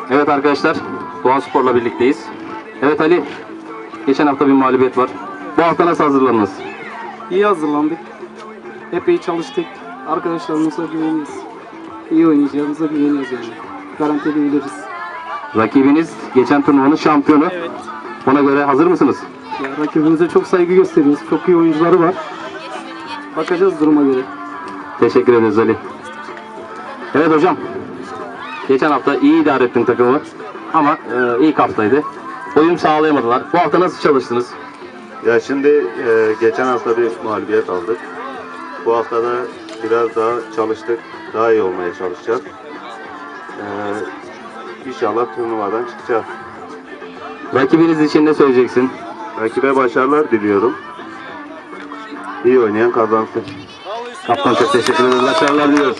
Evet arkadaşlar, Doğan Spor'la birlikteyiz. Evet Ali, geçen hafta bir mağlubiyet var. Bu hafta nasıl hazırlandınız? İyi hazırlandık. Epey çalıştık. Arkadaşlarımıza güveniyoruz. İyi oynayacağımıza güveniyoruz yani. Garanti edebiliriz. Rakibiniz geçen turnuvanın şampiyonu. Evet. Ona göre hazır mısınız? Ya, rakibimize çok saygı gösteriyoruz. Çok iyi oyuncuları var. Bakacağız duruma göre. Teşekkür ederiz Ali. Evet hocam, geçen hafta iyi idare ettin takımı ama ilk haftaydı. Uyum sağlayamadılar. Bu hafta nasıl çalıştınız? Ya şimdi geçen hafta bir mağlubiyet aldık. Bu hafta da biraz daha çalıştık. Daha iyi olmaya çalışacağız. İnşallah turnuvadan çıkacağız. Rakibiniz için ne söyleyeceksin? Rakibe başarılar diliyorum. İyi oynayan kazansın. Kaptan çok teşekkür ederiz. Başarılar diliyoruz.